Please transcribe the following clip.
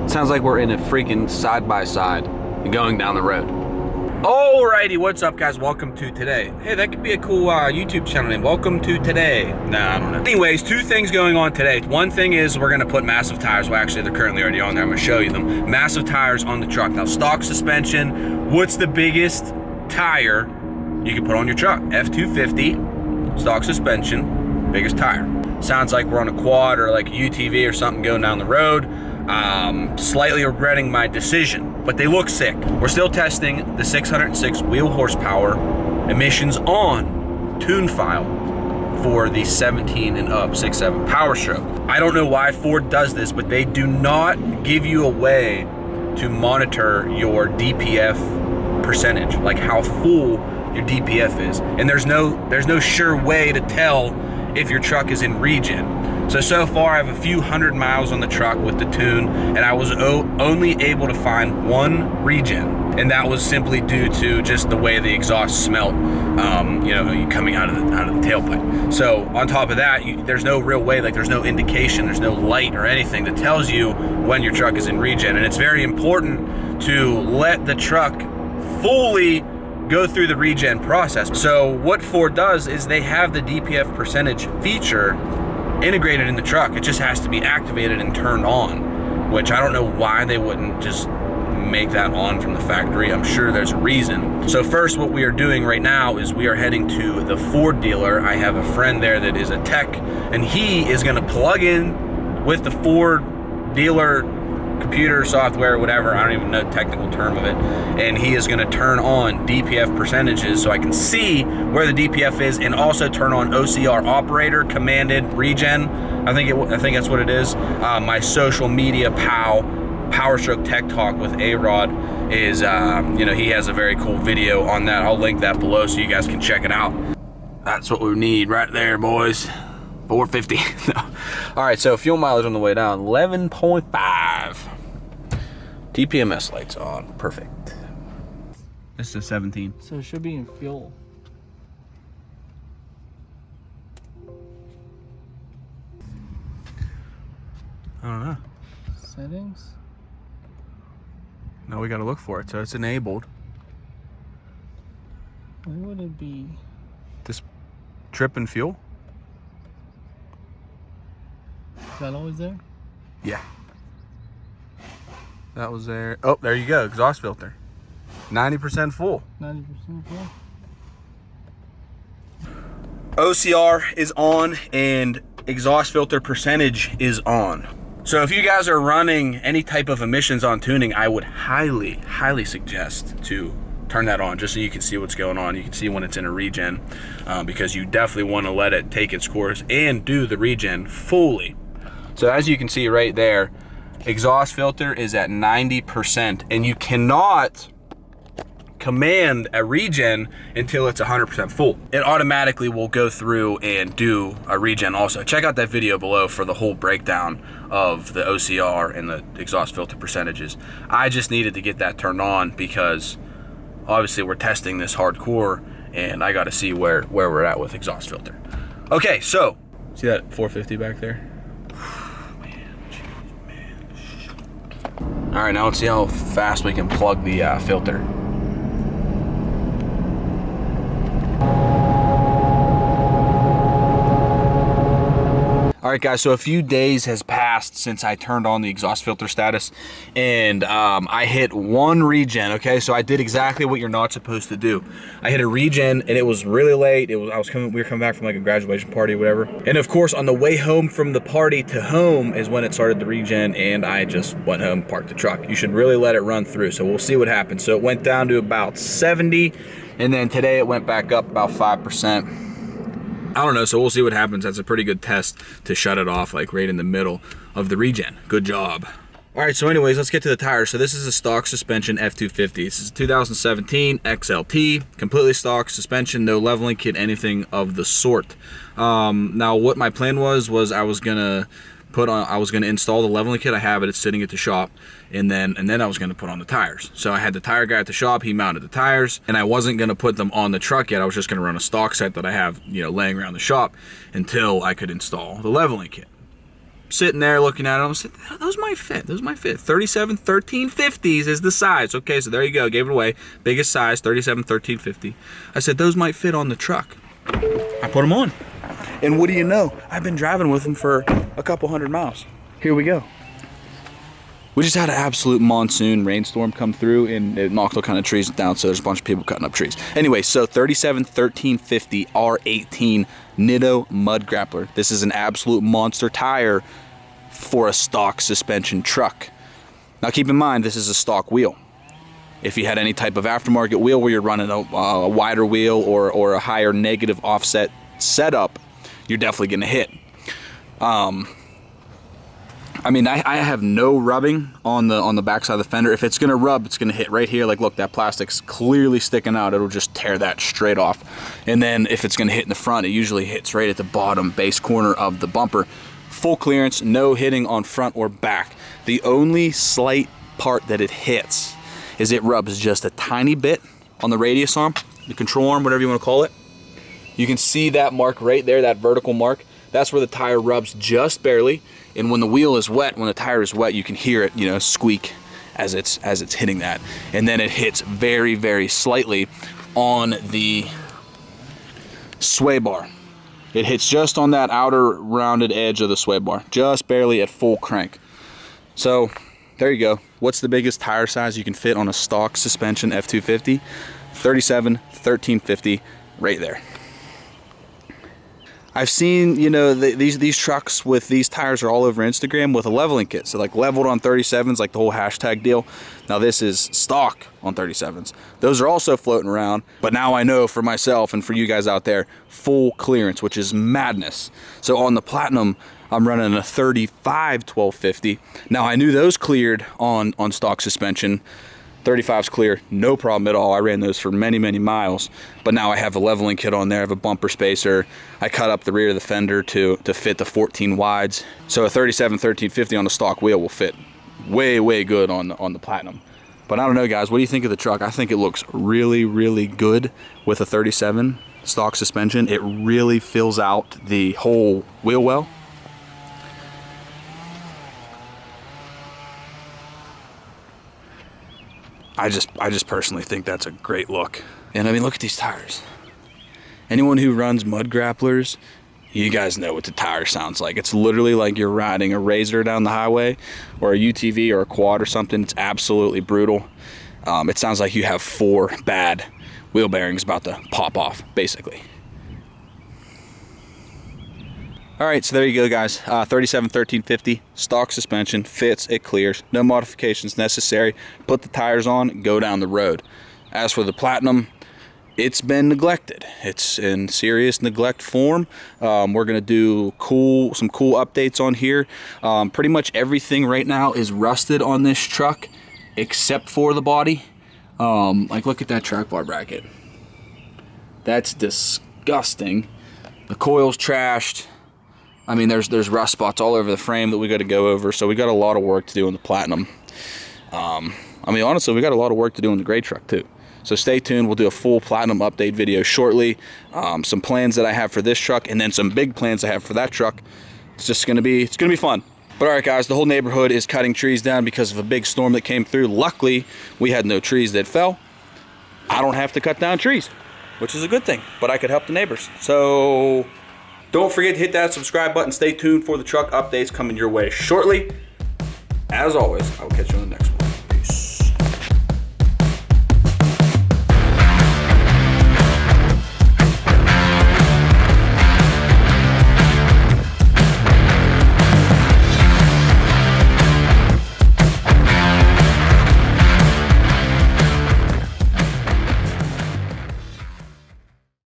Sounds like we're in a freaking side-by-side going down the road. Alrighty, what's up guys? Welcome to today. Hey, that could be a cool YouTube channel name. Welcome to today. Nah, I don't know. Anyways, two things going on today. One thing is we're gonna put massive tires. Well, actually, they're currently already on there. I'm gonna show you them. Massive tires on the truck. Now, stock suspension. What's the biggest tire you can put on your truck? F250, stock suspension, biggest tire. Sounds like we're on a quad or like a UTV or something going down the road. Slightly regretting my decision, but they look sick. We're still testing the 606 wheel horsepower emissions on tune file for the 17 and up 6.7 powerstroke. I don't know why Ford does this, but they do not give you a way to monitor your DPF percentage, like how full your DPF is. And there's no sure way to tell if your truck is in regen. So far I have a few hundred miles on the truck with the tune, and I was only able to find one regen, and that was simply due to just the way the exhaust smelled, you know, coming out of the tailpipe. So on top of that, there's no real way, like there's no indication, there's no light or anything that tells you when your truck is in regen, and it's very important to let the truck fully go through the regen process. So what Ford does is they have the DPF percentage feature integrated in the truck. It just has to be activated and turned on, which I don't know why they wouldn't just make that on from the factory. I'm sure there's a reason. So first, what we are doing right now is we are heading to the Ford dealer. I have a friend there that is a tech, and he is gonna plug in with the Ford dealer computer, software, whatever, I don't even know the technical term of it, and he is going to turn on DPF percentages so I can see where the DPF is, and also turn on OCR operator commanded regen. I think that's what it is. My social media powerstroke tech talk with A-Rod is you know, he has a very cool video on that. I'll link that below so you guys can check it out. That's what we need right there, boys. 450. No. All right, so fuel mileage on the way down, 11.5. TPMS lights on, perfect. This is 17. So it should be in fuel. I don't know. Settings? No, we gotta look for it, so it's enabled. Where would it be? This trip and fuel? Is that always there? Yeah. That was there. Oh, there you go, exhaust filter. 90% full. 90% full? OCR is on and exhaust filter percentage is on. So if you guys are running any type of emissions on tuning, I would highly suggest to turn that on just so you can see what's going on. You can see when it's in a regen, because you definitely want to let it take its course and do the regen fully. So as you can see right there, exhaust filter is at 90%, and you cannot command a regen until it's 100% full. It automatically will go through and do a regen also. Check out that video below for the whole breakdown of the OCR and the exhaust filter percentages. I just needed to get that turned on because obviously we're testing this hardcore, and I got to see where we're at with exhaust filter. Okay, so see that 450 back there? All right, now let's see how fast we can plug the filter. All right, guys, so a few days has passed since I turned on the exhaust filter status, and I hit one regen, okay? So I did exactly what you're not supposed to do. I hit a regen, and it was really late. We were coming back from like a graduation party or whatever. And of course, on the way home from the party to home is when it started the regen, and I just went home, parked the truck. You should really let it run through, so we'll see what happens. So it went down to about 70, and then today it went back up about 5%. I don't know, so we'll see what happens. That's a pretty good test to shut it off like right in the middle of the regen. Good job. All right, so anyways, let's get to the tires. So this is a stock suspension F250. This is a 2017 XLT, completely stock suspension, no leveling kit, anything of the sort. Now what my plan was I was gonna install the leveling kit. I have it, it's sitting at the shop, and then I was gonna put on the tires. So I had the tire guy at the shop, he mounted the tires, and I wasn't gonna put them on the truck yet. I was just gonna run a stock set that I have, you know, laying around the shop until I could install the leveling kit. sitting there looking at them. I said, those might fit. Those might fit. 37 1350s is the size. Okay, so there you go. Gave it away. Biggest size, 37 1350. I said, those might fit on the truck. I put them on. And what do you know? I've been driving with them for a couple hundred miles. Here we go. We just had an absolute monsoon rainstorm come through, and it knocked all kind of trees down, so there's a bunch of people cutting up trees. Anyway, so 37 1350 R18 Nitto mud grappler. This is an absolute monster tire for a stock suspension truck. Now keep in mind, this is a stock wheel. If you had any type of aftermarket wheel where you're running a wider wheel or a higher negative offset setup, you're definitely gonna hit. I mean, I have no rubbing on the backside of the fender. If it's gonna rub, it's gonna hit right here. Like, look, that plastic's clearly sticking out. It'll just tear that straight off. And then if it's gonna hit in the front, it usually hits right at the bottom base corner of the bumper. Full clearance, no hitting on front or back. The only slight part that it hits is it rubs just a tiny bit on the radius arm, the control arm, whatever you wanna call it. You can see that mark right there, that vertical mark. That's where the tire rubs just barely. And when the wheel is wet, when the tire is wet, you can hear it, you know, squeak as it's hitting that. And then it hits very, very slightly on the sway bar. It hits just on that outer rounded edge of the sway bar, just barely at full crank. So there you go. What's the biggest tire size you can fit on a stock suspension F250? 37 1350 right there. I've seen, you know, these trucks with these tires are all over Instagram with a leveling kit. So like leveled on 37s, like the whole hashtag deal. Now this is stock on 37s. Those are also floating around, but now I know for myself and for you guys out there, full clearance, which is madness. So on the Platinum, I'm running a 35 1250. Now I knew those cleared on stock suspension. 35's clear, no problem at all. I ran those for many, many miles. But now I have a leveling kit on there. I have a bumper spacer. I cut up the rear of the fender to fit the 14 wides. So a 37 1350 on a stock wheel will fit way, way good on the Platinum. But I don't know, guys. What do you think of the truck? I think it looks really, really good with a 37 stock suspension. It really fills out the whole wheel well. I just personally think that's a great look. And I mean, look at these tires. Anyone who runs mud grapplers, you guys know what the tire sounds like. It's literally like you're riding a Razor down the highway or a UTV or a quad or something. It's absolutely brutal. It sounds like you have 4 bad wheel bearings about to pop off, basically. All right, so there you go, guys. 37 1350 stock suspension, fits, it clears, no modifications necessary. Put the tires on, go down the road. As for the Platinum, it's been neglected. It's in serious neglect form. We're gonna do some cool updates on here. Pretty much everything right now is rusted on this truck except for the body. Like, look at that track bar bracket. That's disgusting. The coil's trashed. I mean, there's rust spots all over the frame that we got to go over, so we got a lot of work to do on the Platinum. I mean, honestly, we got a lot of work to do on the gray truck too. So stay tuned. We'll do a full Platinum update video shortly. Some plans that I have for this truck, and then some big plans I have for that truck. It's gonna be fun. But all right, guys, the whole neighborhood is cutting trees down because of a big storm that came through. Luckily, we had no trees that fell. I don't have to cut down trees, which is a good thing, but I could help the neighbors. So don't forget to hit that subscribe button. Stay tuned for the truck updates coming your way shortly. As always, I will catch you on the next one.